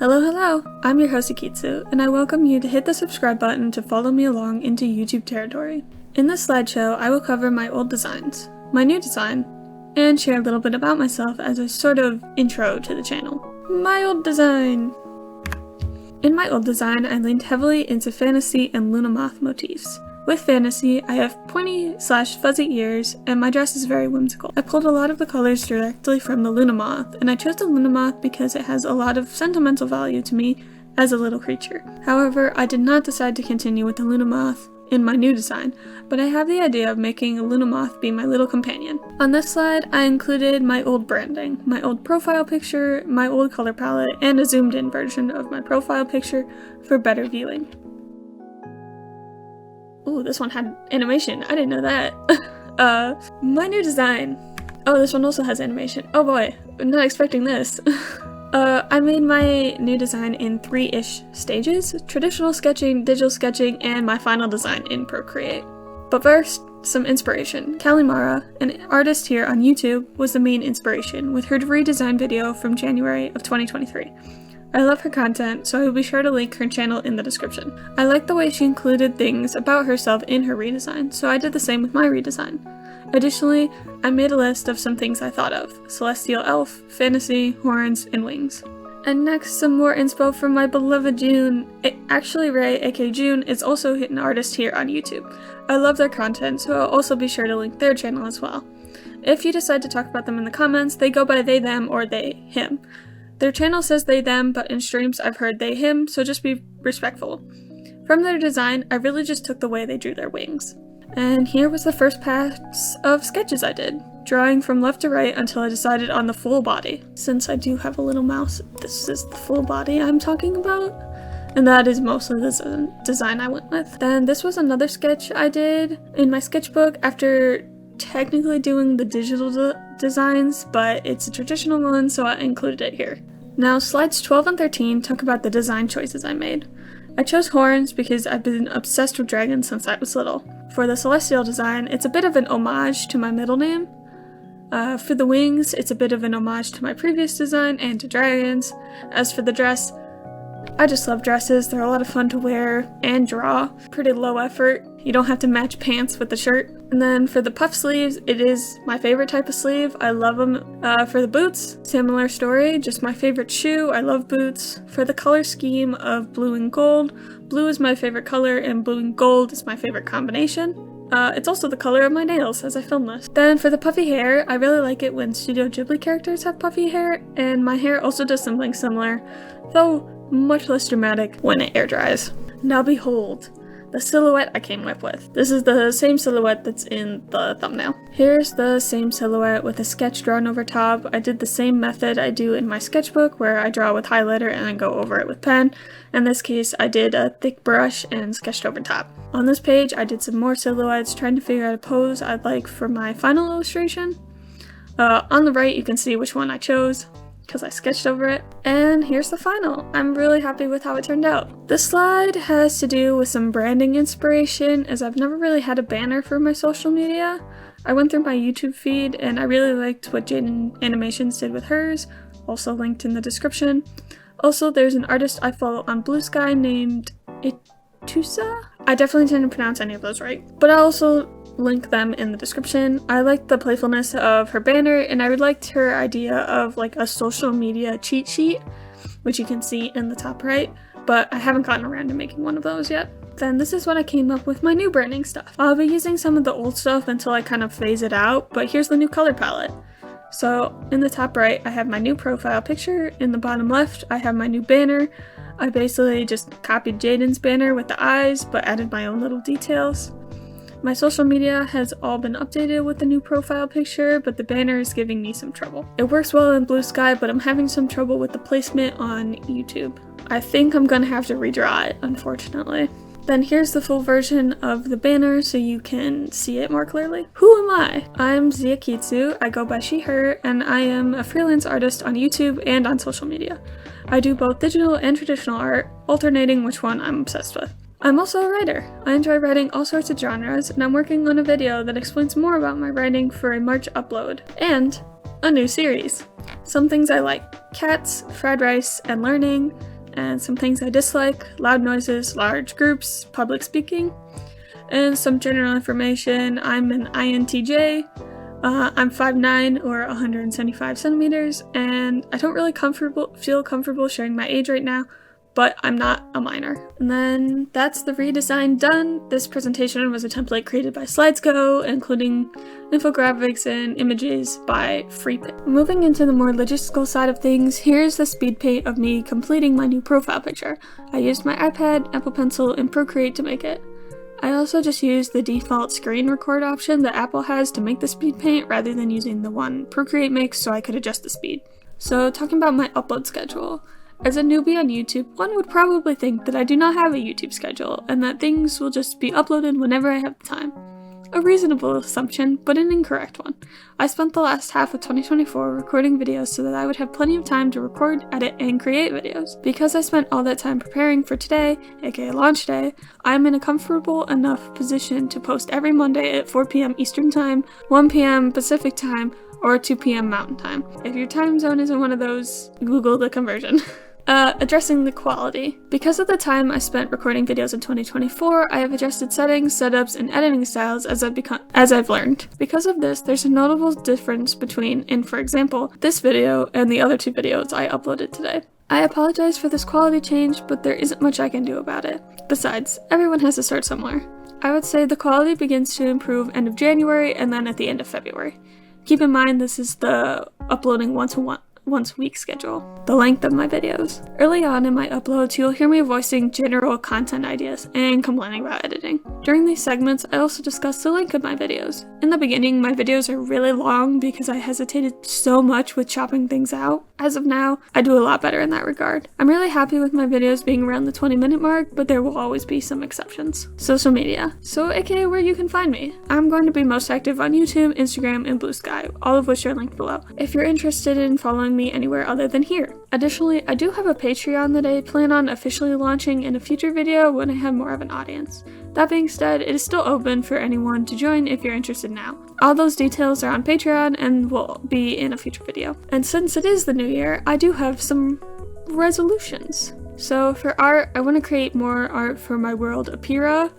Hello, I'm your host Akitsu, and I welcome you to hit the subscribe button to follow me along into YouTube territory. In this slideshow, I will cover my old designs, my new design, and share a little bit about myself as a sort of intro to the channel. My old design! In my old design, I leaned heavily into fantasy and Luna moth motifs. With fantasy, I have pointy/fuzzy ears, and my dress is very whimsical. I pulled a lot of the colors directly from the Luna moth, and I chose the Luna moth because it has a lot of sentimental value to me as a little creature. However, I did not decide to continue with the Luna moth in my new design, but I have the idea of making a Luna moth be my little companion. On this slide, I included my old branding, my old profile picture, my old color palette, and a zoomed in version of my profile picture for better viewing. Ooh, this one had animation. I didn't know that. My new design. Oh, this one also has animation. Oh boy, I'm not expecting this. I made my new design in 3-ish stages: traditional sketching, digital sketching, and my final design in Procreate. But first, some inspiration. CALLIMARA, an artist here on YouTube, was the main inspiration with her redesign video from January of 2023. I love her content, so I will be sure to link her channel in the description. I like the way she included things about herself in her redesign, so I did the same with my redesign. Additionally, I made a list of some things I thought of: celestial elf, fantasy, horns, and wings. And next, some more inspo from my beloved June. ACTUALLYREA, aka June, is also an artist here on YouTube. I love their content, so I'll also be sure to link their channel as well. If you decide to talk about them in the comments, they go by they, them, or they, him. Their channel says they, them, but in streams I've heard they, him, so just be respectful. From their design, I really just took the way they drew their wings. And here was the first pass of sketches I did, drawing from left to right until I decided on the full body. Since I do have a little mouse, this is the full body I'm talking about, and that is mostly the design I went with. Then this was another sketch I did in my sketchbook after technically doing the digital designs, but it's a traditional one, so I included it here. Now, slides 12 and 13 talk about the design choices I made. I chose horns because I've been obsessed with dragons since I was little. For the celestial design, it's a bit of an homage to my middle name. For the wings, it's a bit of an homage to my previous design and to dragons. As for the dress, I just love dresses. They're a lot of fun to wear and draw. Pretty low effort. You don't have to match pants with the shirt. And then for the puff sleeves, it is my favorite type of sleeve. I love them. For the boots, similar story, just my favorite shoe. I love boots. For the color scheme of blue and gold, blue is my favorite color and blue and gold is my favorite combination. It's also the color of my nails as I film this. Then for the puffy hair, I really like it when Studio Ghibli characters have puffy hair, and my hair also does something similar, though much less dramatic when it air dries. Now behold, the silhouette I came up with. This is the same silhouette that's in the thumbnail. Here's the same silhouette with a sketch drawn over top. I did the same method I do in my sketchbook where I draw with highlighter and then go over it with pen. In this case, I did a thick brush and sketched over top. On this page, I did some more silhouettes trying to figure out a pose I'd like for my final illustration. On the right, you can see which one I chose, because I sketched over it. And here's the final. I'm really happy with how it turned out. This slide has to do with some branding inspiration, as I've never really had a banner for my social media. I went through my YouTube feed and I really liked what JAIDENANIMATIONS did with hers, also linked in the description. Also, there's an artist I follow on Blue Sky named ITOUSA? I definitely didn't pronounce any of those right, but I'll also link them in the description. I liked the playfulness of her banner, and I liked her idea of like a social media cheat sheet, which you can see in the top right, but I haven't gotten around to making one of those yet. Then this is what I came up with my new branding stuff. I'll be using some of the old stuff until I kind of phase it out, but here's the new color palette. So in the top right, I have my new profile picture. In the bottom left, I have my new banner. I basically just copied Jaden's banner with the eyes, but added my own little details. My social media has all been updated with the new profile picture, but the banner is giving me some trouble. It works well in Blue Sky, but I'm having some trouble with the placement on YouTube. I think I'm gonna have to redraw it, unfortunately. Then here's the full version of the banner so you can see it more clearly. Who am I? I'm Akitsu, I go by she, her, and I am a freelance artist on YouTube and on social media. I do both digital and traditional art, alternating which one I'm obsessed with. I'm also a writer. I enjoy writing all sorts of genres, and I'm working on a video that explains more about my writing for a March upload, and a new series. Some things I like: cats, fried rice, and learning, and some things I dislike: loud noises, large groups, public speaking, and some general information. I'm an INTJ. I'm 5'9" or 175 centimeters, and I don't really feel comfortable sharing my age right now, but I'm not a minor. And then that's the redesign done. This presentation was a template created by SlidesGo, including infographics and images by FreePaint. Moving into the more logistical side of things, here's the speed paint of me completing my new profile picture. I used my iPad, Apple Pencil, and Procreate to make it. I also just used the default screen record option that Apple has to make the speed paint rather than using the one Procreate makes, so I could adjust the speed. So talking about my upload schedule. As a newbie on YouTube, one would probably think that I do not have a YouTube schedule and that things will just be uploaded whenever I have time. A reasonable assumption, but an incorrect one. I spent the last half of 2024 recording videos so that I would have plenty of time to record, edit, and create videos. Because I spent all that time preparing for today, aka launch day, I am in a comfortable enough position to post every Monday at 4 p.m. Eastern Time, 1 p.m. Pacific Time, or 2 p.m. Mountain Time. If your time zone isn't one of those, Google the conversion. Addressing the quality. Because of the time I spent recording videos in 2024, I have adjusted settings, setups, and editing styles as I've learned. Because of this, there's a notable difference between, for example, this video and the other 2 videos I uploaded today. I apologize for this quality change, but there isn't much I can do about it. Besides, everyone has to start somewhere. I would say the quality begins to improve end of January and then at the end of February. Keep in mind this is the uploading once a week schedule, the length of my videos. Early on in my uploads, you'll hear me voicing general content ideas and complaining about editing. During these segments, I also discuss the length of my videos. In the beginning, my videos are really long because I hesitated so much with chopping things out. As of now, I do a lot better in that regard. I'm really happy with my videos being around the 20-minute mark, but there will always be some exceptions. Social media. So aka where you can find me. I'm going to be most active on YouTube, Instagram, and Blue Sky, all of which are linked below, if you're interested in following me anywhere other than here. Additionally, I do have a Patreon that I plan on officially launching in a future video when I have more of an audience. That being said, it is still open for anyone to join if you're interested now. All those details are on Patreon and will be in a future video. And since it is the new year, I do have some resolutions. So for art, I want to create more art for my World Opera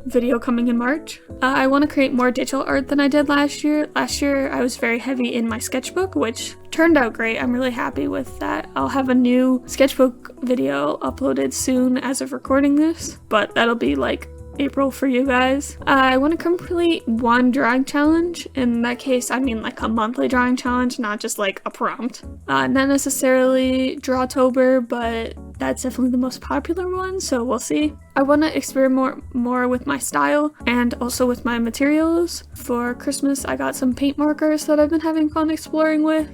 video coming in March. I want to create more digital art than I did last year. Last year I was very heavy in my sketchbook, which turned out great. I'm really happy with that. I'll have a new sketchbook video uploaded soon as of recording this, but that'll be like April for you guys. I want to complete one drawing challenge. In that case, I mean like a monthly drawing challenge, not just like a prompt. Not necessarily Drawtober, but that's definitely the most popular one, so we'll see. I want to experiment more with my style and also with my materials. For Christmas, I got some paint markers that I've been having fun exploring with.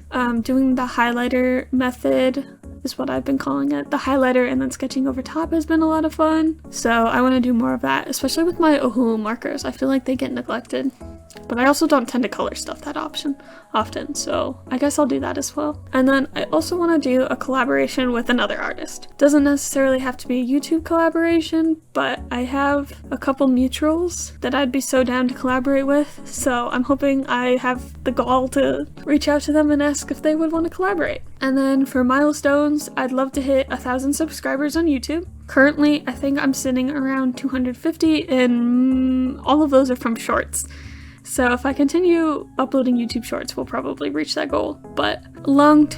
Doing the highlighter method is what I've been calling it. The highlighter and then sketching over top has been a lot of fun. So I want to do more of that, especially with my Oahu markers. I feel like they get neglected. But I also don't tend to color stuff that often, so I guess I'll do that as well. And then I also want to do a collaboration with another artist. Doesn't necessarily have to be a YouTube collaboration, but I have a couple mutuals that I'd be so down to collaborate with, so I'm hoping I have the gall to reach out to them and ask if they would want to collaborate. And then for milestones, I'd love to hit 1,000 subscribers on YouTube. Currently, I think I'm sitting around 250, and all of those are from shorts. So if I continue uploading YouTube shorts, we'll probably reach that goal. But long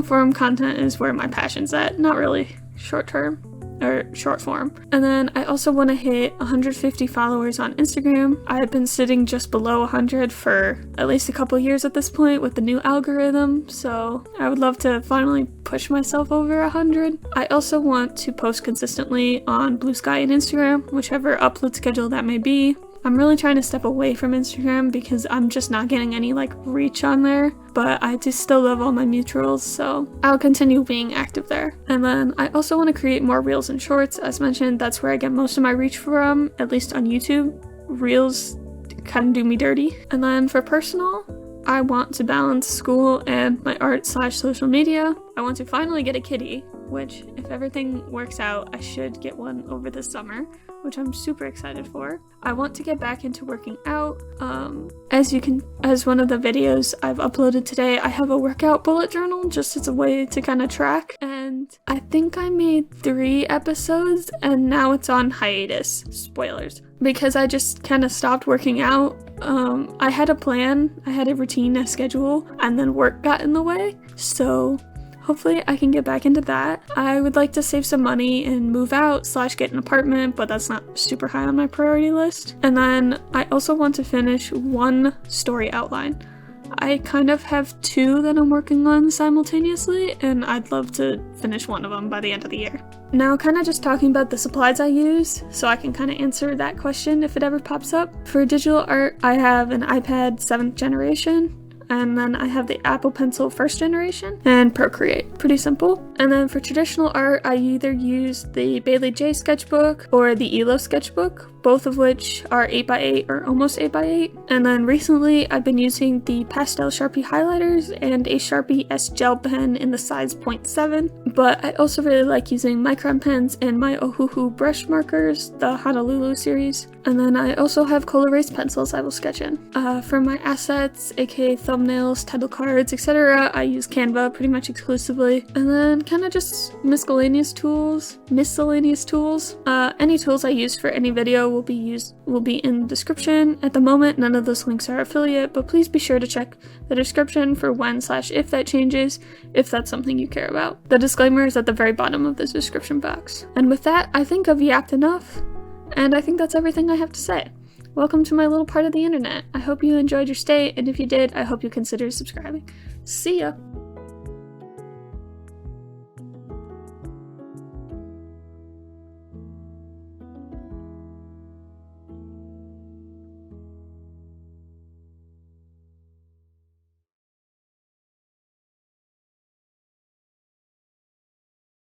form content is where my passion's at, not really short form. And then I also want to hit 150 followers on Instagram. I've been sitting just below 100 for at least a couple years at this point with the new algorithm, so I would love to finally push myself over 100. I also want to post consistently on Blue Sky and Instagram, whichever upload schedule that may be. I'm really trying to step away from Instagram because I'm just not getting any like reach on there, but I just still love all my mutuals, so I'll continue being active there. And then I also want to create more reels and shorts. As mentioned, that's where I get most of my reach from, at least on YouTube. Reels kind of do me dirty. And then for personal, I want to balance school and my art/social media. I want to finally get a kitty, which if everything works out, I should get one over the summer. which I'm super excited for. I want to get back into working out. As one of the videos I've uploaded today, I have a workout bullet journal just as a way to kind of track. And I think I made 3 episodes and now it's on hiatus. Spoilers. Because I just kind of stopped working out. I had a plan, I had a routine, a schedule, and then work got in the way. So hopefully I can get back into that. I would like to save some money and move out / get an apartment, but that's not super high on my priority list. And then I also want to finish 1 story outline. I kind of have 2 that I'm working on simultaneously, and I'd love to finish 1 of them by the end of the year. Now, kind of just talking about the supplies I use, so I can kind of answer that question if it ever pops up. For digital art, I have an iPad 7th generation, and then I have the Apple Pencil 1st generation, and Procreate. Pretty simple. And then for traditional art, I either use the Bailey J sketchbook or the ELO sketchbook, both of which are 8x8 or almost 8x8. And then recently, I've been using the pastel Sharpie highlighters and a Sharpie S gel pen in the size 0.7. But I also really like using micron pens and my Ohuhu brush markers, the Honolulu series. And then I also have coal erase pencils I will sketch in. For my assets, aka thumbnails, title cards, etc., I use Canva pretty much exclusively. And then kind of just miscellaneous tools. Any tools I use for any video will be in the description. At the moment, none of those links are affiliate, but please be sure to check the description for when / if that changes, if that's something you care about. The disclaimer is at the very bottom of the description box. And with that, I think I've yapped enough, and I think that's everything I have to say. Welcome to my little part of the internet. I hope you enjoyed your stay, and if you did, I hope you consider subscribing. See ya!